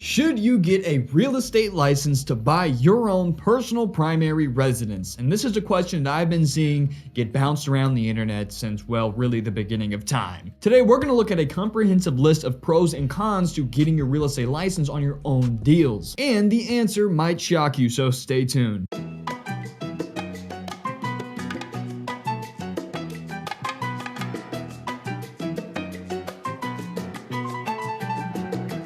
Should you get a real estate license to buy your own personal primary residence? And this is a question that I've been seeing get bounced around the internet since, well, really the beginning of time. Today, we're gonna look at a comprehensive list of pros and cons to getting your real estate license on your own deals. And the answer might shock you, so stay tuned.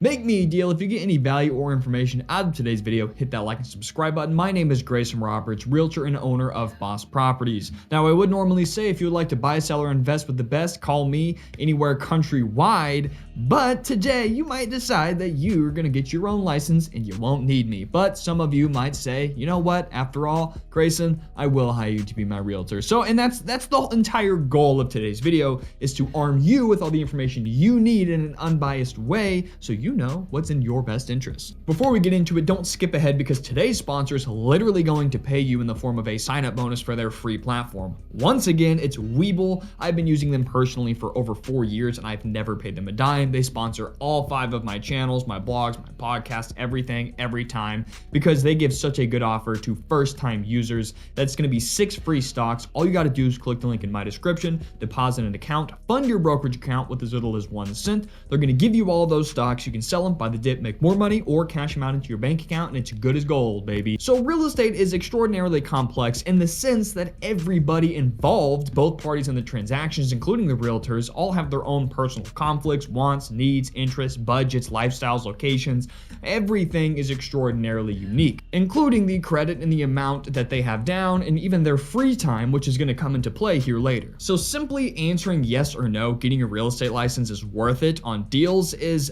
Make me a deal. If you get any value or information out of today's video, hit that like and subscribe button. My name is Greyson Roberts, realtor and owner of Boss Properties. Now, I would normally say if you would like to buy, sell, or invest with the best, call me anywhere countrywide. But today, you might decide that you're gonna get your own license and you won't need me. But some of you might say, you know what? After all, Greyson, I will hire you to be my realtor. And that's the entire goal of today's video, is to arm you with all the information you need in an unbiased way, so you know what's in your best interest. Before we get into it, don't skip ahead, because today's sponsor is literally going to pay you in the form of a sign-up bonus for their free platform. Once again, it's Webull. I've been using them personally for over 4 years, and I've never paid them a dime. They sponsor all 5 of my channels, my blogs, my podcasts, everything, every time, because they give such a good offer to first-time users. That's going to be 6 free stocks. All you got to do is click the link in my description, deposit an account, fund your brokerage account with as little as 1 cent. They're going to give you all those stocks. You can sell them by the dip, make more money, or cash them out into your bank account, and it's good as gold, baby. So real estate is extraordinarily complex in the sense that everybody involved, both parties in the transactions, including the realtors, all have their own personal conflicts, wants, needs, interests, budgets, lifestyles, locations. Everything is extraordinarily unique, including the credit and the amount that they have down, and even their free time, which is going to come into play here later. So simply answering yes or no, getting a real estate license is worth it on deals is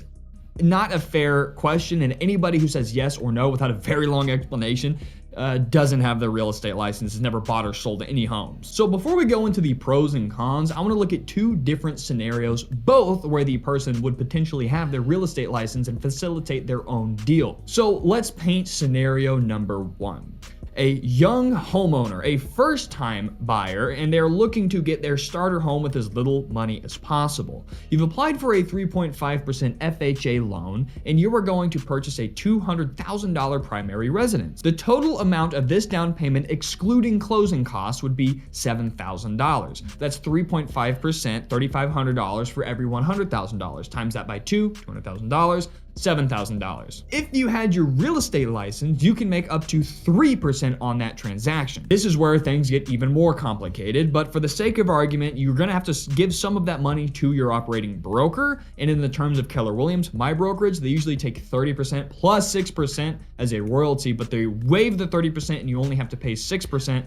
not a fair question, and anybody who says yes or no without a very long explanation doesn't have their real estate license, has never bought or sold any homes. So before we go into the pros and cons, I want to look at 2 different scenarios, both where the person would potentially have their real estate license and facilitate their own deal. So let's paint scenario number 1. A young homeowner, a first-time buyer, and they're looking to get their starter home with as little money as possible. You've applied for a 3.5% FHA loan, and you are going to purchase a $200,000 primary residence. The total amount of this down payment, excluding closing costs, would be $7,000. That's 3.5%, $3,500 for every $100,000. Times that by 2, $200,000. $7,000. If you had your real estate license, you can make up to 3% on that transaction. This is where things get even more complicated, but for the sake of argument, you're gonna have to give some of that money to your operating broker. And in the terms of Keller Williams, my brokerage, they usually take 30% plus 6% as a royalty, but they waive the 30% and you only have to pay 6%.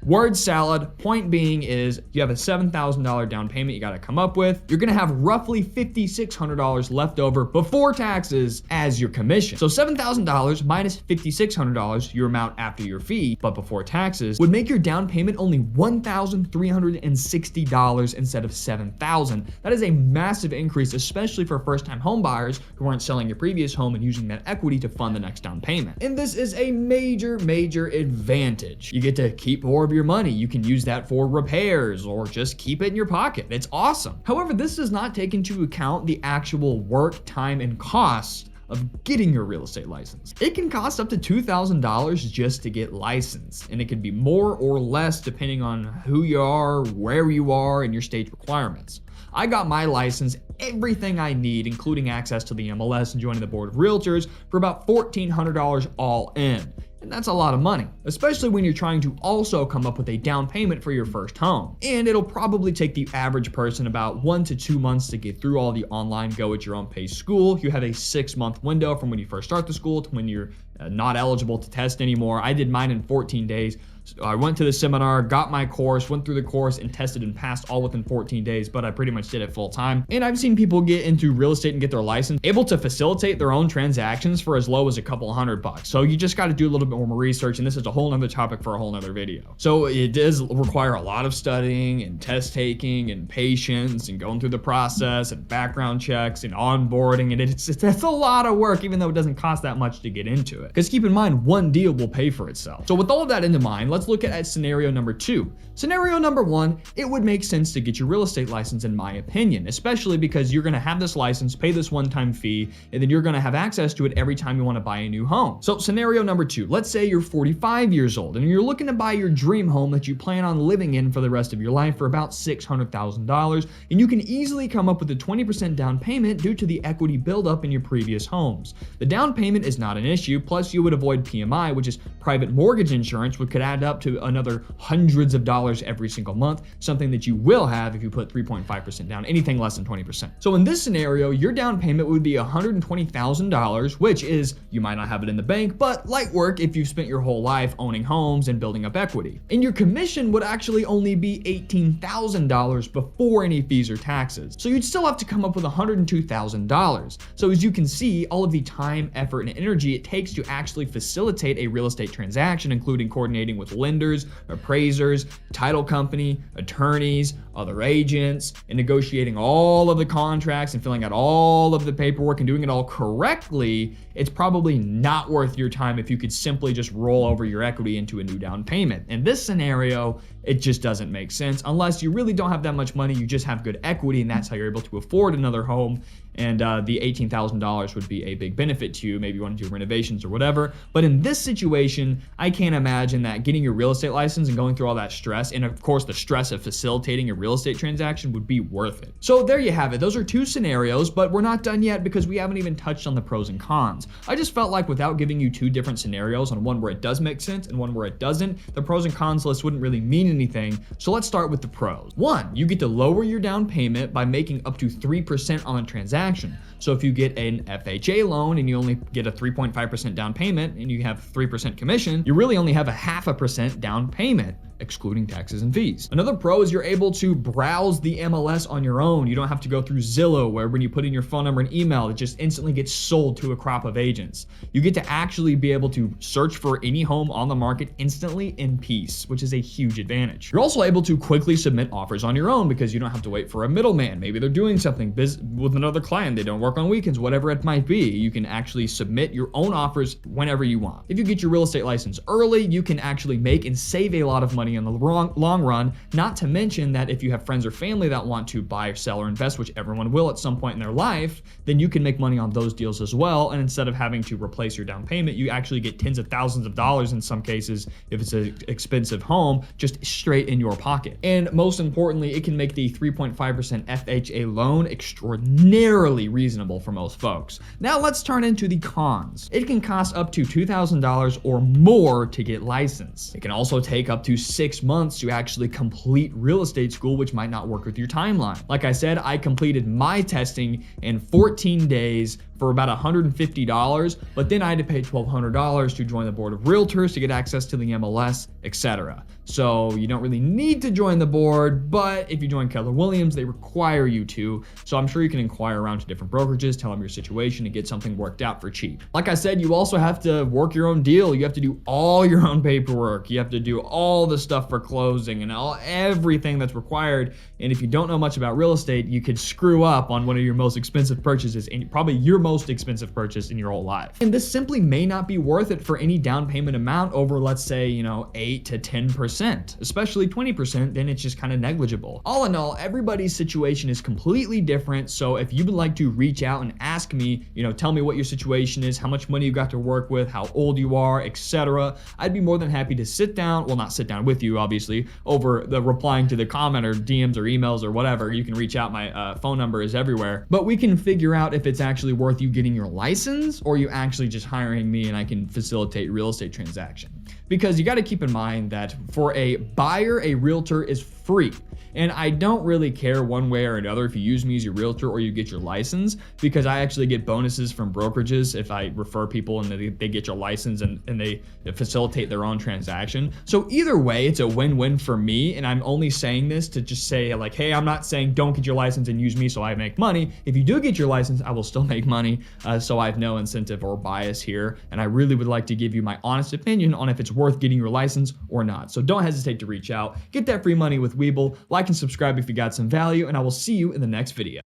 Word salad. Point being is you have a $7,000 down payment you got to come up with. You're going to have roughly $5,600 left over before taxes as your commission. So $7,000 minus $5,600, your amount after your fee, but before taxes, would make your down payment only $1,360 instead of $7,000. That is a massive increase, especially for first-time home buyers who aren't selling your previous home and using that equity to fund the next down payment. And this is a major advantage. You get to keep more of your money. You can use that for repairs or just keep it in your pocket. It's awesome. However, this does not take into account the actual work, time, and cost of getting your real estate license. It can cost up to $2,000 just to get licensed, and it can be more or less depending on who you are, where you are, and your state requirements. I got my license, everything I need, including access to the MLS and joining the board of realtors, for about $1,400 all in. And that's a lot of money, especially when you're trying to also come up with a down payment for your first home. And it'll probably take the average person about 1 to 2 months to get through all the online go at your own pace school. You have a 6-month window from when you first start the school to when you're not eligible to test anymore. I did mine in 14 days. So I went to the seminar, got my course, went through the course, and tested and passed all within 14 days, but I pretty much did it full time. And I've seen people get into real estate and get their license, able to facilitate their own transactions for as low as a couple $100. So you just got to do a little bit more research, and this is a whole nother topic for a whole nother video. So it does require a lot of studying and test taking and patience and going through the process and background checks and onboarding, and that's a lot of work, even though it doesn't cost that much to get into it. Because keep in mind, one deal will pay for itself. So with all of that in mind, let's look at scenario number 2. Scenario number 1, it would make sense to get your real estate license in my opinion, especially because you're gonna have this license, pay this one-time fee, and then you're gonna have access to it every time you wanna buy a new home. So scenario number 2, let's say you're 45 years old and you're looking to buy your dream home that you plan on living in for the rest of your life for about $600,000, and you can easily come up with a 20% down payment due to the equity buildup in your previous homes. The down payment is not an issue, plus you would avoid PMI, which is private mortgage insurance, which could add up to another hundreds of dollars every single month, something that you will have if you put 3.5% down, anything less than 20%. So in this scenario, your down payment would be $120,000, which is, you might not have it in the bank, but light work if you've spent your whole life owning homes and building up equity. And your commission would actually only be $18,000 before any fees or taxes. So you'd still have to come up with $102,000. So as you can see, all of the time, effort, and energy it takes to actually facilitate a real estate transaction, including coordinating with lenders, appraisers, title company, attorneys, other agents, and negotiating all of the contracts and filling out all of the paperwork and doing it all correctly, it's probably not worth your time if you could simply just roll over your equity into a new down payment. In this scenario, it just doesn't make sense unless you really don't have that much money, you just have good equity, and that's how you're able to afford another home. And the $18,000 would be a big benefit to you. Maybe you want to do renovations or whatever. But in this situation, I can't imagine that getting your real estate license and going through all that stress, and of course the stress of facilitating a real estate transaction, would be worth it. So there you have it. Those are 2 scenarios, but we're not done yet because we haven't even touched on the pros and cons. I just felt like without giving you 2 different scenarios, on one where it does make sense and one where it doesn't, the pros and cons list wouldn't really mean anything. So let's start with the pros. 1, you get to lower your down payment by making up to 3% on a transaction. So if you get an FHA loan and you only get a 3.5% down payment and you have 3% commission, you really only have a 0.5% down payment, excluding taxes and fees. Another pro is you're able to browse the MLS on your own. You don't have to go through Zillow, where when you put in your phone number and email, it just instantly gets sold to a crop of agents. You get to actually be able to search for any home on the market instantly in peace, which is a huge advantage. You're also able to quickly submit offers on your own because you don't have to wait for a middleman. Maybe they're doing something with another client, they don't work on weekends, whatever it might be. You can actually submit your own offers whenever you want. If you get your real estate license early, you can actually make and save a lot of money in the long run, not to mention that if you have friends or family that want to buy or sell or invest, which everyone will at some point in their life, then you can make money on those deals as well. And instead of having to replace your down payment, you actually get tens of thousands of dollars in some cases, if it's an expensive home, just straight in your pocket. And most importantly, it can make the 3.5% FHA loan extraordinarily reasonable for most folks. Now let's turn into the cons. It can cost up to $2,000 or more to get licensed. It can also take up to 6 months to actually complete real estate school, which might not work with your timeline. Like I said, I completed my testing in 14 days for about $150, but then I had to pay $1,200 to join the board of realtors to get access to the MLS, etc. So you don't really need to join the board, but if you join Keller Williams, they require you to. So I'm sure you can inquire around to different brokerages, tell them your situation, and get something worked out for cheap. Like I said, you also have to work your own deal. You have to do all your own paperwork. You have to do all the stuff for closing and everything that's required. And if you don't know much about real estate, you could screw up on one of your most expensive purchases, and probably your most expensive purchase in your whole life. And this simply may not be worth it for any down payment amount over, let's say, 8 to 10%, especially 20%, then it's just kind of negligible. All in all, everybody's situation is completely different. So if you would like to reach out and ask me, tell me what your situation is, how much money you got to work with, how old you are, etc., I'd be more than happy to sit down, well, not sit down with you, obviously, over the replying to the comment or DMs or emails or whatever. You can reach out. My phone number is everywhere, but we can figure out if it's actually worth you getting your license or you actually just hiring me and I can facilitate real estate transaction. Because you got to keep in mind that for a buyer, a realtor is free. And I don't really care one way or another if you use me as your realtor or you get your license, because I actually get bonuses from brokerages if I refer people and they get your license and they facilitate their own transaction. So either way, it's a win-win for me. And I'm only saying this to just say like, hey, I'm not saying don't get your license and use me so I make money. If you do get your license, I will still make money. So I have no incentive or bias here. And I really would like to give you my honest opinion on if it's worth getting your license or not. So don't hesitate to reach out. Get that free money with Webull. Like and subscribe if you got some value, and I will see you in the next video.